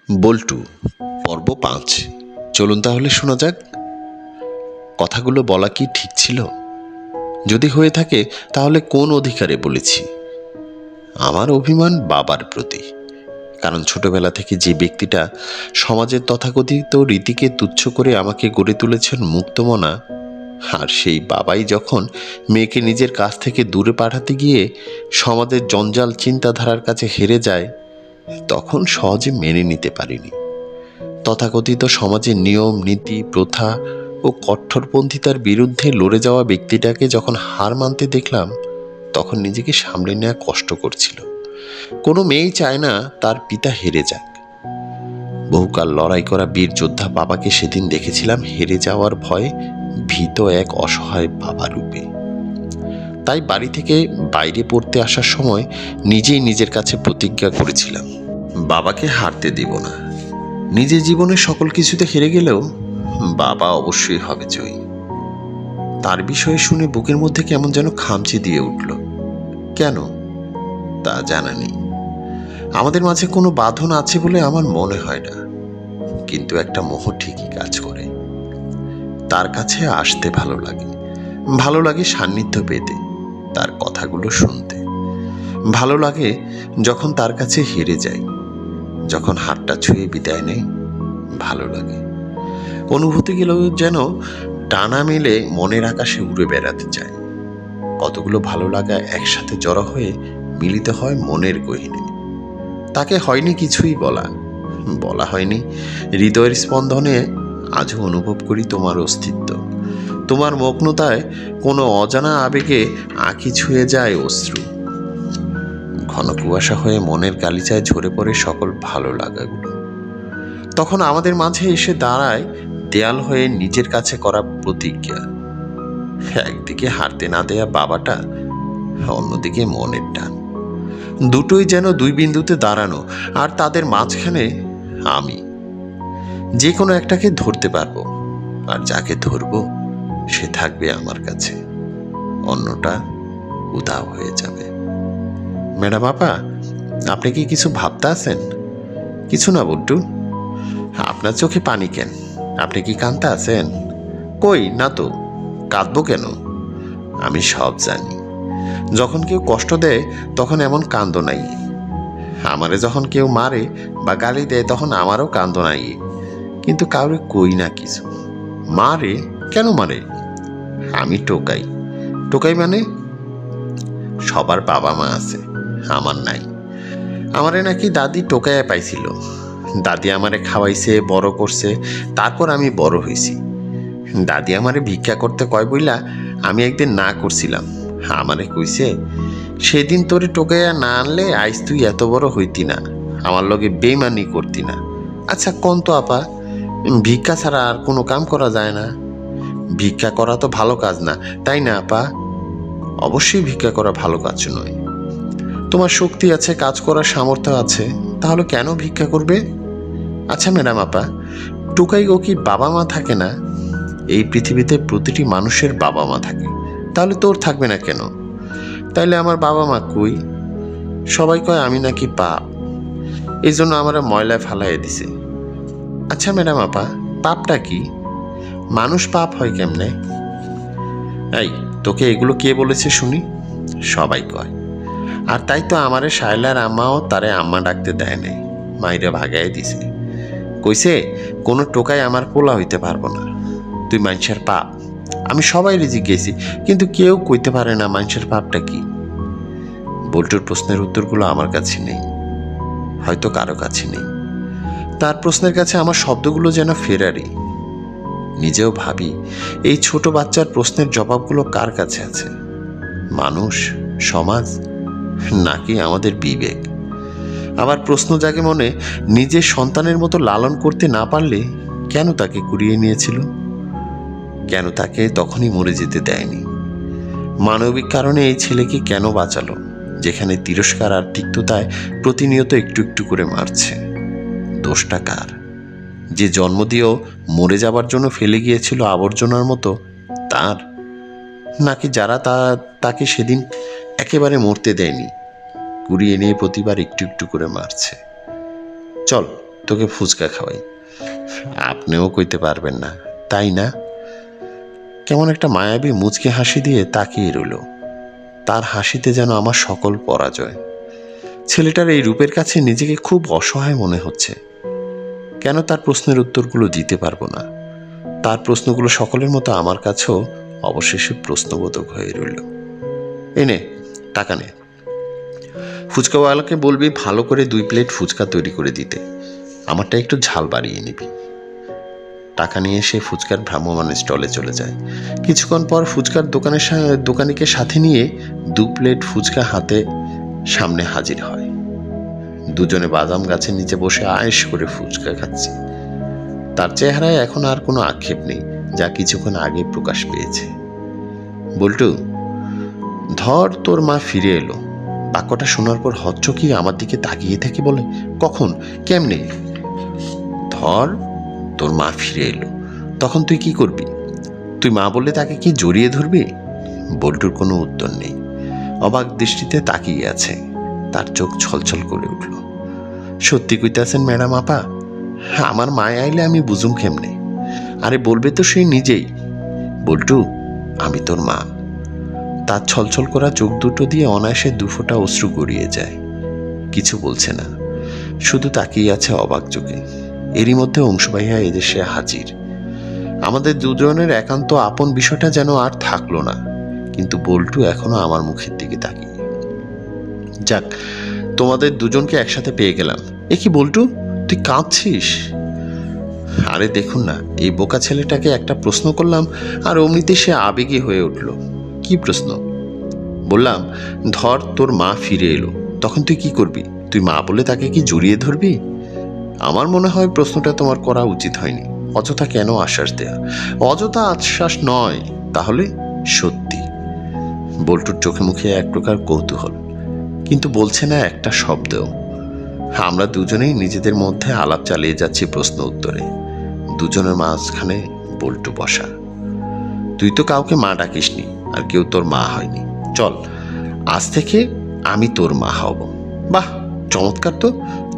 বল্টু পর্ব ৫। চলুন তাহলে শোনা যাক। কথাগুলো বলা কি ঠিক ছিল? যদি হয়ে থাকে তাহলে কোন অধিকারে বলেছি? আমার অভিমান বাবার প্রতি। কারণ ছোটবেলা থেকে যে ব্যক্তিটা সমাজের তথাকথিত রীতিকে তুচ্ছ করে আমাকে গড়ে তুলেছেন মুক্তমনা, আর সেই বাবাই যখন মেয়েকে নিজের কাছ থেকে দূরে পাঠাতে গিয়ে সমাজের জঞ্জাল চিন্তাধারার কাছে হেরে যায়, তখন সহজে মেনে নিতে পারিনি। তথাকথিত সমাজের নিয়ম নীতি প্রথা ও কঠোরপন্থিতার বিরুদ্ধে লড়ে যাওয়া ব্যক্তিটাকে যখন হার মানতে দেখলাম, তখন নিজেকে সামলে নেওয়া কষ্ট করছিল। কোনো মেয়েই চায় না তার পিতা হেরে যাক। বহুকাল লড়াই করা বীর যোদ্ধা বাবাকে সেদিন দেখেছিলাম হেরে যাওয়ার ভয়ে ভীত এক অসহায় বাবা রূপে। তাই বাড়ি থেকে বাইরে পড়তে আসার সময় নিজেই নিজের কাছে প্রতিজ্ঞা করেছিলাম, বাবাকে হারতে দিব না। নিজের জীবনের সকল কিছুতে হেরে গেলেও বাবা অবশ্যই হবে জয়ী। তার বিষয়ে শুনে বুকের মধ্যে কেমন যেন খামচি দিয়ে উঠল। কেন তা জানা নেই। আমাদের মাঝে কোনো বাঁধন আছে বলে আমার মনে হয় না, কিন্তু একটা মোহ ঠিকই কাজ করে। তার কাছে আসতে ভালো লাগে, ভালো লাগে সান্নিধ্য পেতে, তার কথাগুলো শুনতে। ভালো লাগে যখন তার কাছে হেরে যাই, যখন হাতটা ছুঁয়ে বিদায় নেই ভালো লাগে। অনুভূতিগুলো যেন টানা মেলে মনের আকাশে উড়ে বেড়াতে চায়। কতগুলো ভালো লাগা একসাথে জড়ো হয়ে মিলিত হয় মনের গহীনে। তাকে হয়নি কিছুই বলা হয়নি। হৃদয়ের স্পন্দনে আজও অনুভব করি তোমার অস্তিত্ব। তোমার মগ্নতায় কোনো অজানা আবেগে আঁখি ছুঁয়ে যায় অশ্রু। ঘন কুয়াশা হয়ে মনের গালিচায় ঝরে পড়ে সকল ভালো লাগাগুলো। তখন আমাদের মাঝে এসে দাঁড়ায় দেয়াল হয়ে নিজের কাছে করা প্রতিজ্ঞা। একদিকে হারতে না দেয়া বাবাটা, অন্যদিকে মনের টান। দুটোই যেন দুই বিন্দুতে দাঁড়ানো, আর তাদের মাঝখানে আমি। যে কোনো একটাকে ধরতে পারবো, আর যাকে ধরবো সে থাকবে আমার কাছে, অন্যটা উধাও হয়ে যাবে। ম্যাডাম আপা, আপনি কি কিছু ভাবতে আছেন? কিছু না বল্টু। আপনার চোখে পানি কেন? আপনি কি কাঁদতে আছেন? কই না তো, কাঁদবো কেন? আমি সব জানি। যখন কেউ কষ্ট দেয় তখন এমন কান্দ নাই। আমারে যখন কেউ মারে বা গালি দেয় তখন আমারও কান্দ নাই। কিন্তু কাউরে কই না কিছু। মারে কেন মারে? আমি টোকাই। টোকাই মানে? সবার বাবা মা আছে, আমার নাই। আমারে নাকি দাদি টোকাইয়া পাইছিল। দাদি আমারে খাওয়াইছে, বড় করছে, তারপর আমি বড় হয়েছি। দাদি আমারে ভিক্ষা করতে কয় বইলা আমি একদিন না করছিলাম। আমারে কইছে, সেদিন তোরে টোকাইয়া না আনলে আইস তুই এত বড় হইতি না, আমার লগে বেইমানি করতি না। আচ্ছা কোন তো আপা, ভিক্ষা ছাড়া আর কোনো কাম করা যায় না? ভিক্ষা করা তো ভালো কাজ না, তাই না আপা? অবশ্যই ভিক্ষা করা ভালো কাজ নয়। তোমার শক্তি আছে, কাজ করার সামর্থ্য আছে, তাহলে কেন ভিক্ষা করবে? আচ্ছা ম্যাডাম আপা, টোকাই গো কি বাবা মা থাকে না? এই পৃথিবীতে প্রতিটি মানুষের বাবা মা থাকে, তাহলে তোর থাকবে না কেন? তাইলে আমার বাবা মা কই? সবাই কয় আমি নাকি পাপ, এই জন্য আমার ময়লায় ফালাইয়া দিছে। আচ্ছা ম্যাডাম আপা, পাপটা কি? মানুষ পাপ হয় কেমনে? এই, তোকে এগুলো কে বলেছে শুনি? সবাই কয়। আর তাই তো আমারে শায়লার আম্মাও তারে আম্মা ডাকতে দেয় নাই, মাইরে ভাগাই দিছে। কইছে কোনো টোকাই আমার পোলা হইতে পারবো না, তুই মানুষের পাপ। আমি সবাই জিজ্ঞেসি, কিন্তু কেউ কইতে পারে না মানুষের পাপটা কি। বল্টুর প্রশ্নের উত্তরগুলো আমার কাছে নেই, হয়তো কারো কাছে নেই। তার প্রশ্নের কাছে আমার শব্দগুলো যেন ফেরারি। নিজেও ভাবি, এই ছোট বাচ্চার প্রশ্নের জবাবগুলো কার কাছে আছে? মানুষ, সমাজ, নাকি আমাদের বিবেক? আবার প্রশ্ন জাগে মনে, নিজের সন্তানের মতো লালন করতে না পারলে কেন তাকে কুড়িয়ে নিয়েছিল? কেন তাকে তখনই মরে যেতে দেয়নি? মানবিক কারণে এই ছেলেকে কেন বাঁচালো, যেখানে তিরস্কার আর তিক্ততায় প্রতিনিয়ত একটু একটু করে মারছে? দোষটা কার? যে জন্ম দিয়েও মরে যাবার জন্য ফেলে গিয়েছিল আবর্জনার মতো, তার? নাকি যারা তাকে সেদিন একেবারে মরতে দেয়নি, কুড়িয়ে নিয়ে প্রতিবার একটু একটু করে মারছে? চল, তোকে ফুচকা খাওয়াই। আপনিও কইতে পারবেন না, তাই না? কেমন একটা মায়াবী মুচকি হাসি দিয়ে তাকিয়ে রইল। তার হাসিতে যেন আমার সকল পরাজয়। ছেলেটার এই রূপের কাছে নিজেকে খুব অসহায় মনে হচ্ছে। কেন তার প্রশ্নের উত্তরগুলো দিতে পারবো না? তার প্রশ্নগুলো সকলের মতো আমার কাছেও অবশেষে প্রশ্নবোধক হয়ে রইল। এনে টাকা নে। ফুচকাওয়ালাকে বলবি ভালো করে 2 প্লেট ফুচকা তৈরি করে দিতে, আমারটা একটু ঝাল বাড়িয়ে নিবি। টাকা নিয়ে সে ফুচকার ভ্রাম্যমাণ স্টলে চলে যায়। কিছুক্ষণ পর ফুচকার দোকানিকে সাথে নিয়ে 2 প্লেট ফুচকা হাতে সামনে হাজির হয়। দুজনে বাদাম গাছের নিচে বসে আয়েশ করে ফুচকা খাচ্ছি। তার চেহারায় এখন আর কোনো আক্ষেপ নেই, যা কিছুক্ষণ আগে প্রকাশ পেয়েছে। বল্টু, ধর তোর মা ফিরে এলো। বাক্যটা শোনার পর হচ্চকি আমার দিকে তাকিয়ে থেকে বলে, কখন, কেমনে? ধর তোর মা ফিরে এলো, তখন তুই কি করবি? তুই মা বললে তাকে কি জড়িয়ে ধরবি? বল্টুর কোনো উত্তর নেই, অবাক দৃষ্টিতে তাকিয়ে আছে। তার চোখ ছলছল করে উঠল। সত্যি কইতাছেন ম্যাডাম আপা? আমার মায় আইলে আমি বুঝুম কেমনে? আরে বলবে তো সেই নিজেই। বল্টু, আমি তোর মা। তার ছলছল করা চোখ দুটো দিয়ে অনায়াসে 2 ফোঁটা অশ্রু গড়িয়ে যায়। কিছু বলছে না, শুধু তাকিয়ে আছে অবাক চোখে। এরই মধ্যে অংশু ভাইয়া এদেশে হাজির। আমাদের দুজনের একান্ত আপন বিষয়টা যেন আর থাকলো না, কিন্তু বল্টু এখনো আমার মুখের দিকে তাকিয়ে। যাক, তোমাদের দুজনকে একসাথে পেয়ে গেলাম। এ কি বল্টু, তুই কাঁদছিস? আরে দেখুন না, এই বোকা ছেলেটাকে একটা প্রশ্ন করলাম আর অমনিতে সে আবেগী হয়ে উঠল। কি প্রশ্ন? বললাম, ধর তোর মা ফিরে এলো, তখন তুই কি করবি? তুই মা বলে তাকে কি জড়িয়ে ধরবি? আমার মনে হয় প্রশ্নটা তোমার করা উচিত হয়নি। অযথা কেন আশ্বাস দেয়া? অযথা আশ্বাস নয়, তাহলে সত্যি। বল্টুর চোখে মুখে এক প্রকার কৌতূহল, কিন্তু বলছে না একটা শব্দও। আমরা দুজনেই নিজেদের মধ্যে আলাপ চালিয়ে যাচ্ছি প্রশ্ন উত্তরে। দুজনের মাঝখানে বল্টু বসা। তুই তো কাউকে মা ডাকিসনি, আর কেউ তোর মা হয়নি। চল, আজ থেকে আমি তোর মা হব। বাহ, চমৎকার তো।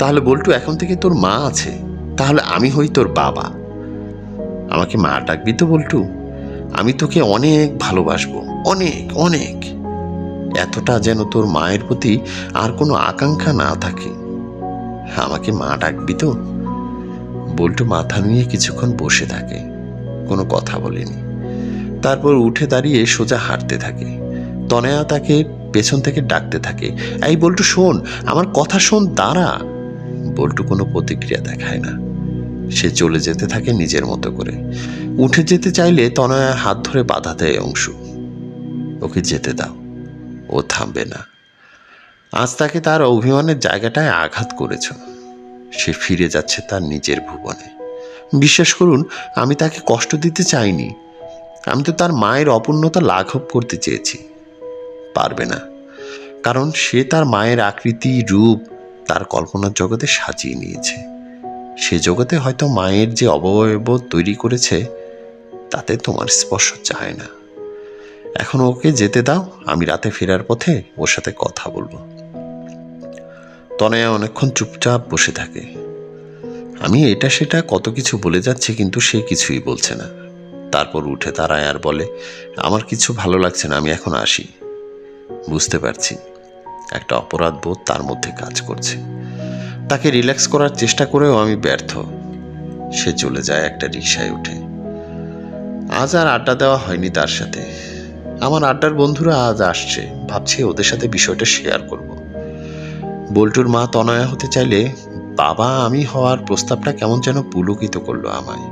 তাহলে বল্টু, এখন থেকে তোর মা আছে, তাহলে আমি হই তোর বাবা। আমাকে মা ডাকবি তো বল্টু? আমি তোকে অনেক ভালোবাসবো, অনেক অনেক। এতটা যেন তোর মায়ের প্রতি আর কোনো আকাঙ্ক্ষা না থাকে। আমাকে মা ডাকবি তো? বল্টু মাথা নুয়ে কিছুক্ষণ বসে থাকে, কোনো কথা বলেনি। তারপর উঠে দাঁড়িয়ে সোজা হাঁটতে থাকে। তনয়া তাকে পেছন থেকে ডাকতে থাকে, এই বল্টু শোন, আমার কথা শোন, দাঁড়া। বল্টু কোনো প্রতিক্রিয়া দেখায় না। সে চলে যেতে থাকে নিজের মতো করে। উঠে যেতে চাইলে তনয়া হাত ধরে বাধা দেয় অংশু। ওকে যেতে দাও, ও থামবে না। আজ তাকে তার অভিমানের জায়গাটায় আঘাত করেছ। সে ফিরে যাচ্ছে তার নিজের ভুবনে। বিশ্বাস করুন, আমি তাকে কষ্ট দিতে চাইনি। আমি তো তার মায়ের অপূর্ণতা লাঘব করতে চেয়েছি। পারবে না, কারণ সে তার মায়ের আকৃতি, রূপ তার কল্পনার জগতে সাজিয়ে নিয়েছে। সে জগতে হয়তো মায়ের যে অবয়ব তৈরি করেছে, তাতে তোমার স্পর্শ চায় না। এখন ওকে যেতে দাও, আমি রাতে ফেরার পথে ওর সাথে কথা বলবো। তনয়া অনেকক্ষণ চুপচাপ বসে থাকে। আমি এটা সেটা কত কিছু বলে যাচ্ছি, কিন্তু সে কিছুই বলছে না। তারপর উঠে দাঁড়ায় আর বলে, আমার কিছু ভালো লাগছে না, আমি এখন আসি। বুঝতে পারছি একটা অপরাধ বোধ তার মধ্যে কাজ করছে। তাকে রিল্যাক্স করার চেষ্টা করেও আমি ব্যর্থ। সে চলে যায় একটা রিকশায় উঠে। আজ আর আড্ডা দেওয়া হয়নি তার সাথে। আমার আড্ডার বন্ধুরা আজ আসছে, ভাবছি ওদের সাথে বিষয়টা শেয়ার করব। বল্টুর মা তনয়া হতে চাইলে বাবা আমি হওয়ার প্রস্তাবটা কেমন যেন পুলকিত করলো আমায়।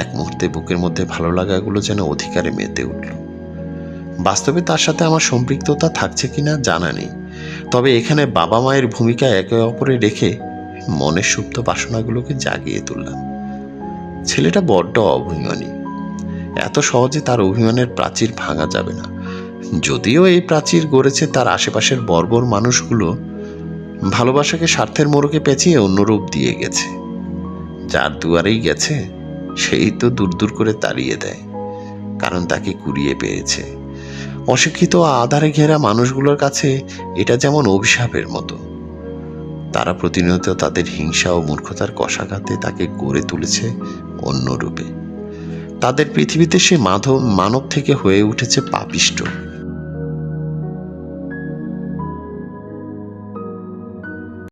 এক মুহূর্তে বুকের মধ্যে ভালো লাগাগুলো যেন অধিকারে মেতে উঠল। বাস্তবে তার সাথে আমার সম্পৃক্ততা থাকছে কিনা জানা নেই, তবে এখানে বাবা মায়ের ভূমিকা একে অপরে রেখে মনের সুপ্ত বাসনাগুলোকে জাগিয়ে তুললাম। ছেলেটা বড্ড অভিমানী। এত সহজে তার অভিমানের প্রাচীর ভাঙা যাবে না। যদিও এই প্রাচীর গড়েছে তার আশেপাশের বর্বর মানুষগুলো, ভালোবাসাকে স্বার্থের মোড়কে পেঁচিয়ে অন্য রূপ দিয়ে গেছে। যার দুয়ারেই গেছে সেই তো দূর দূর করে তাড়িয়ে দেয়, কারণ তাকে কুড়িয়ে পেয়েছে। অশিক্ষিত আধারে ঘেরা মানুষগুলোর কাছে এটা যেমন অভিশাপের মতো। তারা প্রতিনিয়ত তাদের হিংসা ও মূর্খতার কষাঘাতে তাকে গড়ে তুলেছে অন্য রূপে। তাদের পৃথিবীতে সে মানব থেকে হয়ে উঠেছে পাপিষ্ঠ।